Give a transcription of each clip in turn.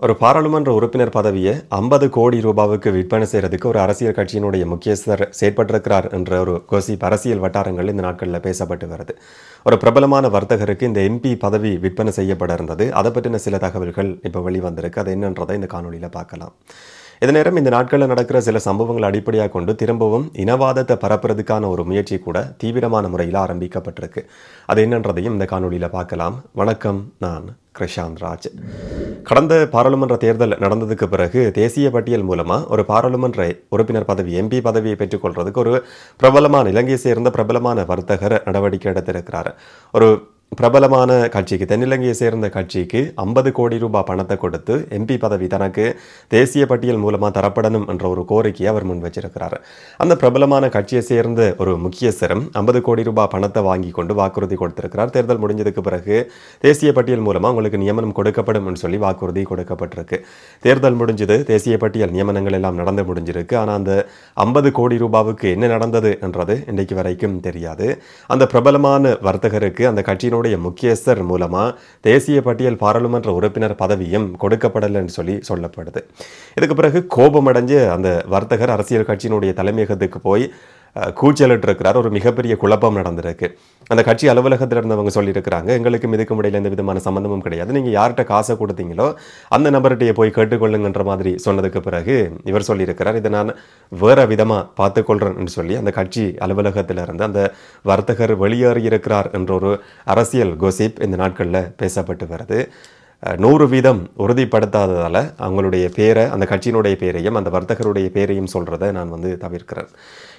ஒரு பாராளுமன்ற உறுப்பினர் பதவியை 50 கோடி ரூபாவுக்கு விற்பனை செய்யறதுக்கு ஒரு அரசியல் கட்சியினுடைய முக்கியஸ்தர் செயற்பட்டிருக்கிறார் என்ற ஒரு கோசிப் அரசியல் வட்டாரங்கள் இந்த நாட்களில் பேசப்பட்டு வருது. ஒரு பிரபலமான வர்த்தகருக்கு இந்த எம்பி பதவி விற்பனை செய்யப்பட இருந்தது. அதை பற்றின சில தகவல்கள் இப்போ வெளிவந்திருக்கு. அது என்னன்றதை இந்த காணொலியில் பார்க்கலாம். இதே நேரம் இந்த நாட்களில் நடக்கிற சில சம்பவங்களை அடிப்படையாக கொண்டு திரும்பவும் இனவாதத்தை பரப்புறதுக்கான ஒரு முயற்சி கூட தீவிரமான முறையில் ஆரம்பிக்கப்பட்டிருக்கு. அது என்னன்றதையும் இந்த காணொலியில் பார்க்கலாம். வணக்கம், நான் கிருஷாந்த் ராஜ். கடந்த பாராளுமன்ற தேர்தல் நடந்ததுக்கு பிறகு தேசிய பட்டியல் மூலமாக ஒரு பாராளுமன்ற உறுப்பினர் பதவி எம்பி பதவியை பெற்றுக்கொள்றதுக்கு ஒரு பிரபலமான இலங்கையை சேர்ந்த பிரபலமான வர்த்தகர் நடவடிக்கை எடுத்திருக்கிறார். ஒரு பிரபலமான கட்சிக்கு, தென்னிலங்கையை சேர்ந்த கட்சிக்கு 50 கோடி ரூபாய் பணத்தை கொடுத்து எம்பி பதவி தனக்கு தேசிய பட்டியல் மூலமாக தரப்படணும் என்ற ஒரு கோரிக்கையை அவர் முன் வச்சிருக்கிறார். அந்த பிரபலமான கட்சியை சேர்ந்த ஒரு முக்கியஸ்தரும் 50 கோடி ரூபாய் பணத்தை வாங்கி கொண்டு வாக்குறுதி கொடுத்திருக்கிறார். தேர்தல் முடிஞ்சதுக்கு பிறகு தேசிய பட்டியல் மூலமாக உங்களுக்கு நியமனம் கொடுக்கப்படும் சொல்லி வாக்குறுதி கொடுக்கப்பட்டிருக்கு. தேர்தல் முடிஞ்சது, தேசிய பட்டியல் நியமனங்கள் எல்லாம் நடந்து முடிஞ்சிருக்கு. ஆனால் அந்த 50 கோடி ரூபாவுக்கு என்ன நடந்தது என்றது இன்றைக்கு வரைக்கும் தெரியாது. அந்த பிரபலமான வர்த்தகருக்கு அந்த கட்சியினுடைய முக்கியஸ்தர் மூலமா தேசிய பட்டியல் பாராளுமன்ற உறுப்பினர் பதவியும் கொடுக்கப்படலைன்னு சொல்லப்படுது. இதுக்கு பிறகு கோபமடைஞ்சு அந்த வர்த்தகர் அரசியல் கட்சியினுடைய தலைமையகத்துக்கு போய் கூச்சலிட்டு இருக்கிறார். ஒரு மிகப்பெரிய குழப்பம் நடந்திருக்கு. அந்த கட்சி அலுவலகத்தில் இருந்தவங்க சொல்லியிருக்கிறாங்க, எங்களுக்கும் இதுக்கும் இடையில எந்த விதமான சம்பந்தமும் கிடையாது, நீங்கள் யார்கிட்ட காசை கொடுத்தீங்களோ அந்த நபர்கிட்டயே போய் கேட்டுக்கொள்ளுங்கன்ற மாதிரி சொன்னதுக்கு பிறகு இவர் சொல்லியிருக்கிறார், இதை நான் வேற விதமாக பார்த்துக்கொள்றேன்னு சொல்லி அந்த கட்சி அலுவலகத்தில் இருந்து அந்த வர்த்தகர் வெளியேறியிருக்கிறார் என்ற ஒரு அரசியல் கோசிப் இந்த நாட்களில் பேசப்பட்டு வருது. 100% உறுதிப்படுத்தாததால் அவங்களுடைய பேரை, அந்த கட்சியினுடைய பேரையும் அந்த வர்த்தகருடைய பேரையும் சொல்கிறத நான் தவிர்க்கிறேன்.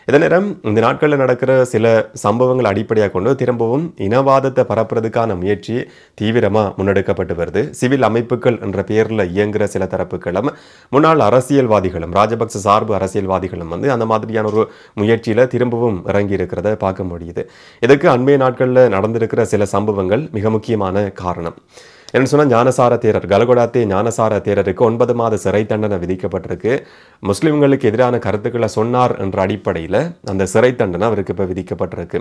இதே நேரம் இந்த நாட்களில் நடக்கிற சில சம்பவங்கள் அடிப்படையாக கொண்டு திரும்பவும் இனவாதத்தை பரப்புறதுக்கான முயற்சி தீவிரமாக முன்னெடுக்கப்பட்டு வருது. சிவில் அமைப்புகள் என்ற பெயரில் இயங்குகிற சில தரப்புகளும் முன்னாள் அரசியல்வாதிகளும், ராஜபக்ச சார்பு அரசியல்வாதிகளும் அந்த மாதிரியான ஒரு முயற்சியில் திரும்பவும் இறங்கி இருக்கிறத பார்க்க முடியுது. இதுக்கு அண்மைய நாட்களில் நடந்திருக்கிற சில சம்பவங்கள் மிக முக்கியமான காரணம். என்ன சொன்னால், ஞானசார தேரர், கலகொடாத்தே ஞானசார தேரருக்கு 9 மாத சிறை தண்டனை விதிக்கப்பட்டிருக்கு. முஸ்லிம்களுக்கு எதிரான கருத்துக்களை சொன்னார் என்ற அடிப்படையில் அந்த சிறை தண்டனை அவருக்கு இப்போ விதிக்கப்பட்டிருக்கு.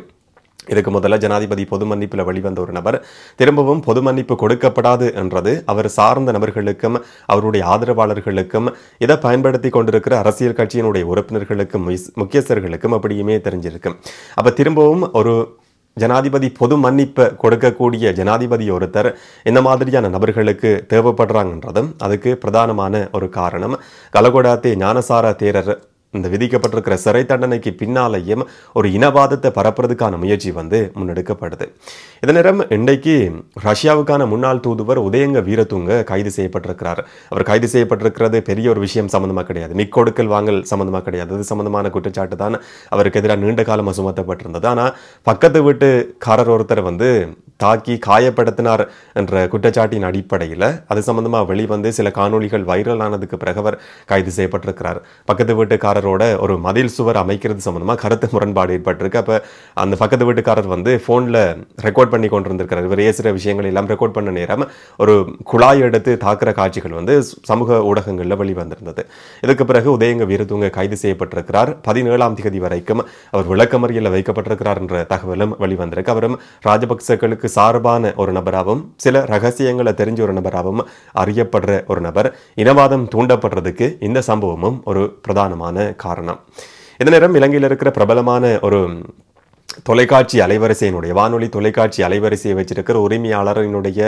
இதுக்கு முதல்ல ஜனாதிபதி பொது மன்னிப்பில் வெளிவந்த ஒரு நபர் திரும்பவும் பொது மன்னிப்பு கொடுக்கப்படாது என்றது அவர் சார்ந்த நபர்களுக்கும் அவருடைய ஆதரவாளர்களுக்கும் இதை பயன்படுத்தி கொண்டிருக்கிற அரசியல் கட்சியினுடைய உறுப்பினர்களுக்கும் முக்கியஸ்தர்களுக்கும் அப்படியுமே தெரிஞ்சிருக்கு. அப்போ திரும்பவும் ஒரு ஜனாதிபதி பொது மன்னிப்பை கொடுக்கக்கூடிய ஜனாதிபதி ஒருத்தர் இந்த மாதிரியான நபர்களுக்கு தேவைப்படுறாங்கன்றதும் அதுக்கு பிரதானமான ஒரு காரணம். கலகொடாத்தே ஞானசார தேரர் இந்த விதிக்கப்பட்டிருக்கிற சிறை தண்டனைக்கு பின்னாலேயும் ஒரு இனவாதத்தை பரப்புறதுக்கான முயற்சி முன்னெடுக்கப்படுது. இதே நேரம் இன்றைக்கு ரஷ்யாவுக்கான முன்னாள் தூதுவர் உதயங்க வீரதுங்க கைது செய்யப்பட்டிருக்கிறார். அவர் கைது செய்யப்பட்டிருக்கிறது பெரிய ஒரு விஷயம் சம்பந்தமாக கிடையாது, மிக்கொடுக்கல் வாங்கல் சம்பந்தமாக கிடையாது. அது சம்பந்தமான குற்றச்சாட்டு தான் அவருக்கு எதிராக நீண்ட காலமாக சுமத்தப்பட்டிருந்தது. ஆனால் பக்கத்து வீட்டுக்காரர் ஒருத்தர் தாக்கி காயப்படுத்தினார் என்ற குற்றச்சாட்டின் அடிப்படையில் அது சம்பந்தமாக வெளிவந்து சில காணொலிகள் வைரல் ஆனதுக்கு பிறகு அவர் கைது செய்யப்பட்டிருக்கிறார். பக்கத்து வீட்டுக்காரரோட ஒரு மதில் சுவர் அமைக்கிறது சம்பந்தமாக கருத்து முரண்பாடு ஏற்பட்டிருக்கு. அப்போ அந்த பக்கத்து வீட்டுக்காரர் ஃபோனில் ரெக்கார்ட் பண்ணி கொண்டிருந்திருக்கிறார். இவர் ஏசுகிற விஷயங்கள் எல்லாம் ரெக்கார்ட் பண்ண நேரம் ஒரு குழாய் எடுத்து தாக்குற காட்சிகள் சமூக ஊடகங்களில் வெளிவந்திருந்தது. இதுக்கு பிறகு உதயங்க வீரதுங்க கைது செய்யப்பட்டிருக்கிறார். 17ஆம் தேதி வரைக்கும் அவர் விளக்கமறியலில் வைக்கப்பட்டிருக்கிறார் என்ற தகவலும் வெளிவந்திருக்கு. அவரும் ராஜபக்சர்களுக்கு சார்பான ஒரு நபராகவும் சில ரகசியங்களை தெரிஞ்ச ஒரு நபராகவும் அறியப்படுற ஒரு நபர். இனவாதம் தூண்டப்படுறதுக்கு இந்த சம்பவமும் ஒரு பிரதானமான காரணம். இந்த நேரம் இலங்கையில் இருக்கிற பிரபலமான ஒரு தொலைக்காட்சி அலைவரிசையினுடைய, வானொலி தொலைக்காட்சி அலைவரிசையை வச்சிருக்கிற உரிமையாளரினுடைய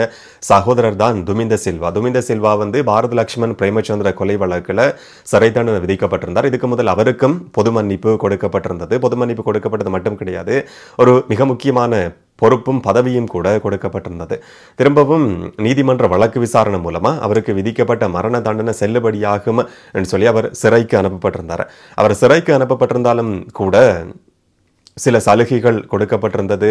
சகோதரர் தான் துமிந்த சில்வா. துமிந்த சில்வா பாரத லட்சுமண் பிரேமச்சந்திர கொலை வழக்கில் சிறை தண்டனை விதிக்கப்பட்டிருந்தார். இதுக்கு முதல் அவருக்கும் பொது மன்னிப்பு கொடுக்கப்பட்டிருந்தது. பொது மன்னிப்பு கொடுக்கப்பட்டது மட்டும் கிடையாது, ஒரு மிக முக்கியமான பொறுப்பும் பதவியும் கூட கொடுக்கப்பட்டிருந்தது. திரும்பவும் நீதிமன்ற வழக்கு விசாரணை மூலமாக அவருக்கு விதிக்கப்பட்ட மரண தண்டனை செல்லுபடியாகும் என்று சொல்லி அவர் சிறைக்கு அனுப்பப்பட்டிருந்தார். அவர் சிறைக்கு அனுப்பப்பட்டிருந்தாலும் கூட சில சலுகைகள் கொடுக்கப்பட்டிருந்தது.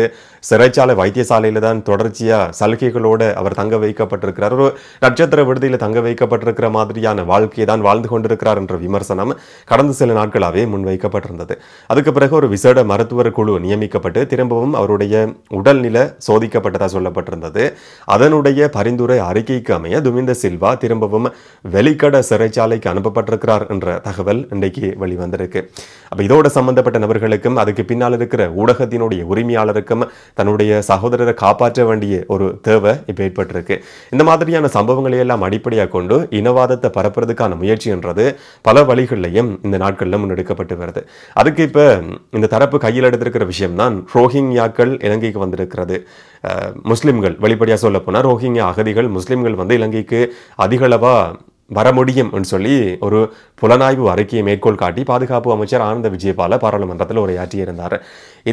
சிறைச்சாலை வைத்தியசாலையில் தான் தொடர்ச்சியாக சலுகைகளோடு அவர் தங்க வைக்கப்பட்டிருக்கிறார். ஒரு நட்சத்திர விடுதியில் தங்க வைக்கப்பட்டிருக்கிற மாதிரியான வாழ்க்கையை தான் வாழ்ந்து கொண்டிருக்கிறார் என்ற விமர்சனம் கடந்த சில நாட்களாகவே முன்வைக்கப்பட்டிருந்தது. அதுக்கு பிறகு ஒரு விசேட மருத்துவர் குழு நியமிக்கப்பட்டு திரும்பவும் அவருடைய உடல்நிலை சோதிக்கப்பட்டதாக சொல்லப்பட்டிருந்தது. அதனுடைய பரிந்துரை அறிக்கைக்கு அமைய துமிந்த சில்வா திரும்பவும் வெளிக்கட சிறைச்சாலைக்கு அனுப்பப்பட்டிருக்கிறார் என்ற தகவல் இன்றைக்கு வெளிவந்திருக்கு. அப்போ இதோட சம்பந்தப்பட்ட நபர்களுக்கும் அதுக்கு பின்னால் பின்னால் இருக்கிற ஊடகத்தினுடைய உரிமையாளருக்கும் தன்னுடைய சகோதரரை காப்பாற்ற வேண்டிய ஒரு தேவை இப்போ ஏற்பட்டிருக்கு. இந்த மாதிரியான சம்பவங்களை எல்லாம் அடிப்படையாக கொண்டு இனவாதத்தை பரப்புறதுக்கான முயற்சின்றது பல வழிகளிலையும் இந்த நாட்களில் முன்னெடுக்கப்பட்டு வருது. அதுக்கு இப்போ இந்த தரப்பு கையில் எடுத்திருக்கிற விஷயம் தான் ரோஹிங்யாக்கள் இலங்கைக்கு வந்திருக்கிறது. முஸ்லிம்கள் வெளிப்படையாக சொல்ல போனால் ரோஹிங்யா அகதிகள் முஸ்லிம்கள் வந்து இலங்கைக்கு அதிகளவா வர முடியும் சொல்லி ஒரு புலனாய்வு அறிக்கையை மேற்கோள் காட்டி பாதுகாப்பு அமைச்சர் ஆனந்த விஜயபால பாராளுமன்றத்தில் உரையாற்றியிருந்தார்.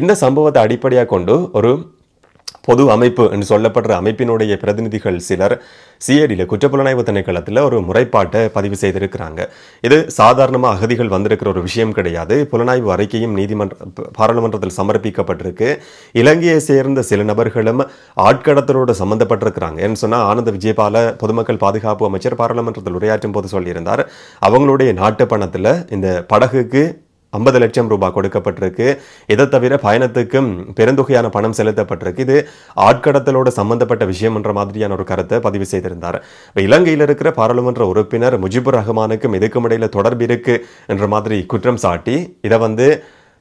இந்த சம்பவத்தை அடிப்படையாக கொண்டு ஒரு பொது அமைப்பு என்று சொல்லப்படுற அமைப்பினுடைய பிரதிநிதிகள் சிலர் சிஐடியில் குற்றப்புலனாய்வு திணைக்களத்தில் ஒரு முறைப்பாட்டை பதிவு செய்திருக்கிறாங்க. இது சாதாரணமாக அகதிகள் வந்திருக்கிற ஒரு விஷயம் கிடையாது. புலனாய்வு அறிக்கையும் பாராளுமன்றத்தில் சமர்ப்பிக்கப்பட்டிருக்கு. இலங்கையை சேர்ந்த சில நபர்களும் ஆட்கடத்தலோடு சம்பந்தப்பட்டிருக்கிறாங்க. ஏன்னு சொன்னால் ஆனந்த விஜயபால பொதுமக்கள் பாதுகாப்பு அமைச்சர் பாராளுமன்றத்தில் உரையாற்றும் போது சொல்லியிருந்தார், அவங்களுடைய நாட்டு பணத்தில் இந்த படகுக்கு 50 லட்சம் ரூபாய் கொடுக்கப்பட்டிருக்கு. இதை தவிர பயணத்துக்கும் பெருந்தொகையான பணம் செலுத்தப்பட்டிருக்கு. இது ஆட்கடத்தலோடு சம்பந்தப்பட்ட விஷயம் என்ற மாதிரியான ஒரு கருத்தை பதிவு செய்திருந்தார். இலங்கையில் இருக்கிற பாராளுமன்ற உறுப்பினர் முஜிபுர் ரஹ்மானுக்கும் இதுக்கும் இடையில தொடர்பு இருக்கு என்ற மாதிரி குற்றம் சாட்டி இதை வந்து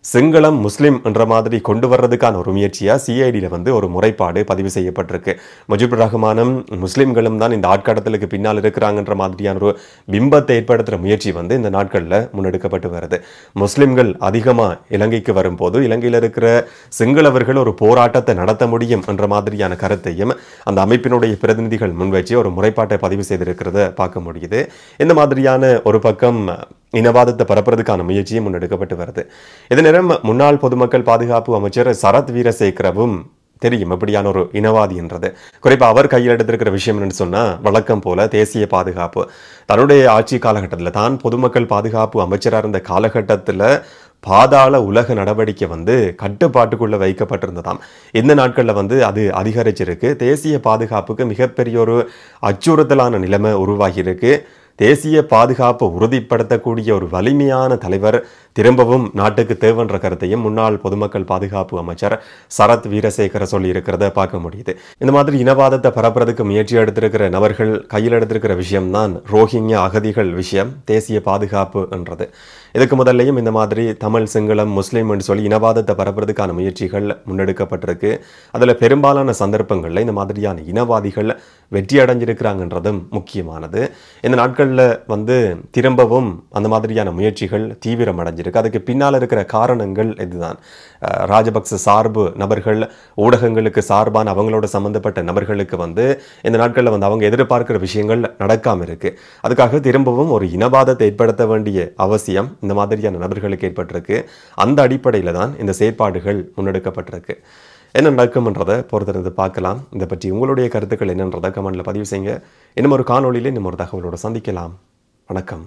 சிங்களம் முஸ்லிம் என்ற மாதிரி கொண்டு வர்றதுக்கான ஒரு முயற்சியா சிஐடியில் ஒரு முறைப்பாடு பதிவு செய்யப்பட்டிருக்கு. முஜிபுர் ரஹ்மானும் முஸ்லிம்களும் தான் இந்த ஆட்கடத்தலுக்கு பின்னால் இருக்கிறாங்கன்ற மாதிரியான ஒரு பிம்பத்தை ஏற்படுத்துகிற முயற்சி இந்த நாட்களில் முன்னெடுக்கப்பட்டு வருது. முஸ்லிம்கள் அதிகமாக இலங்கைக்கு வரும்போது இலங்கையில் இருக்கிற சிங்களவர்கள் ஒரு போராட்டத்தை நடத்த முடியும் என்ற மாதிரியான கருத்தையும் அந்த அமைப்பினுடைய பிரதிநிதிகள் முன்வச்சு ஒரு முறைப்பாட்டை பதிவு செய்திருக்கிறத பார்க்க முடியுது. இந்த மாதிரியான ஒரு பக்கம் இனவாதத்தை பரப்புறதுக்கான முயற்சியும் முன்னெடுக்கப்பட்டு வருது. இதே நேரம் முன்னாள் பொதுமக்கள் பாதுகாப்பு அமைச்சர் சரத் வீரசேகரவும் தெரியும் எப்படியான ஒரு இனவாதி என்றது. குறிப்பாக அவர் கையில் எடுத்திருக்கிற விஷயம் என்னன்னு சொன்னால் வழக்கம் போல தேசிய பாதுகாப்பு. தன்னுடைய ஆட்சி காலகட்டத்தில் தான் பொதுமக்கள் பாதுகாப்பு அமைச்சராக இருந்த காலகட்டத்தில் பாதாள உலக நடவடிக்கை கட்டுப்பாட்டுக்குள்ள வைக்கப்பட்டிருந்ததாம். இந்த நாட்களில் அது அதிகரிச்சிருக்கு. தேசிய பாதுகாப்புக்கு மிகப்பெரிய ஒரு அச்சுறுத்தலான நிலைமை உருவாகி இருக்கு. தேசிய பாதுகாப்பை உறுதிப்படுத்தக்கூடிய ஒரு வலிமையான தலைவர் திரும்பவும் நாட்டுக்கு தேவைன்ற கருத்தையும் முன்னாள் பொதுமக்கள் பாதுகாப்பு அமைச்சர் சரத் வீரசேகர சொல்லி இருக்கிறத பார்க்க முடியுது. இந்த மாதிரி இனவாதத்தை பரப்புறதுக்கு முயற்சி எடுத்திருக்கிற நபர்கள் கையில் எடுத்திருக்கிற விஷயம்தான் ரோஹிங்யா அகதிகள் விஷயம், தேசிய பாதுகாப்பு என்றது. இதுக்கு முதல்லையும் இந்த மாதிரி தமிழ் சிங்களம் முஸ்லீம் என்று சொல்லி இனவாதத்தை பரப்புறதுக்கான முயற்சிகள் முன்னெடுக்கப்பட்டிருக்கு. அதில் பெரும்பாலான சந்தர்ப்பங்களில் இந்த மாதிரியான இனவாதிகள் வெற்றி அடைஞ்சிருக்கிறாங்கன்றதும் முக்கியமானது. இந்த நாட்களில் திரும்பவும் அந்த மாதிரியான முயற்சிகள் தீவிரம் அடைஞ்சிருக்கு. அதுக்கு பின்னால் இருக்கிற காரணங்கள் இதுதான். ராஜபக்ச சார்பு நபர்கள் ஊடகங்களுக்கு சார்பான அவங்களோட சம்பந்தப்பட்ட நபர்களுக்கு இந்த நாட்களில் அவங்க எதிர்பார்க்கிற விஷயங்கள் நடக்காம இருக்கு. அதுக்காக திரும்பவும் ஒரு இனவாதத்தை ஏற்படுத்த வேண்டிய அவசியம் இந்த மாதிரியான நபர்களுக்கு ஏற்பட்டிருக்கு. அந்த அடிப்படையில் தான் இந்த செயற்பாடுகள் முன்னெடுக்கப்பட்டிருக்கு. என்ன நடக்கும்ன்றதை பொறுத்திருந்து பார்க்கலாம். இதை பற்றி உங்களுடைய கருத்துக்கள் என்னன்றதை கமெண்ட்ல பதிவு செய்யுங்க. இன்னும் ஒரு காணொளியில் இன்னும் ஒரு தகவலோடு சந்திக்கலாம். வணக்கம்.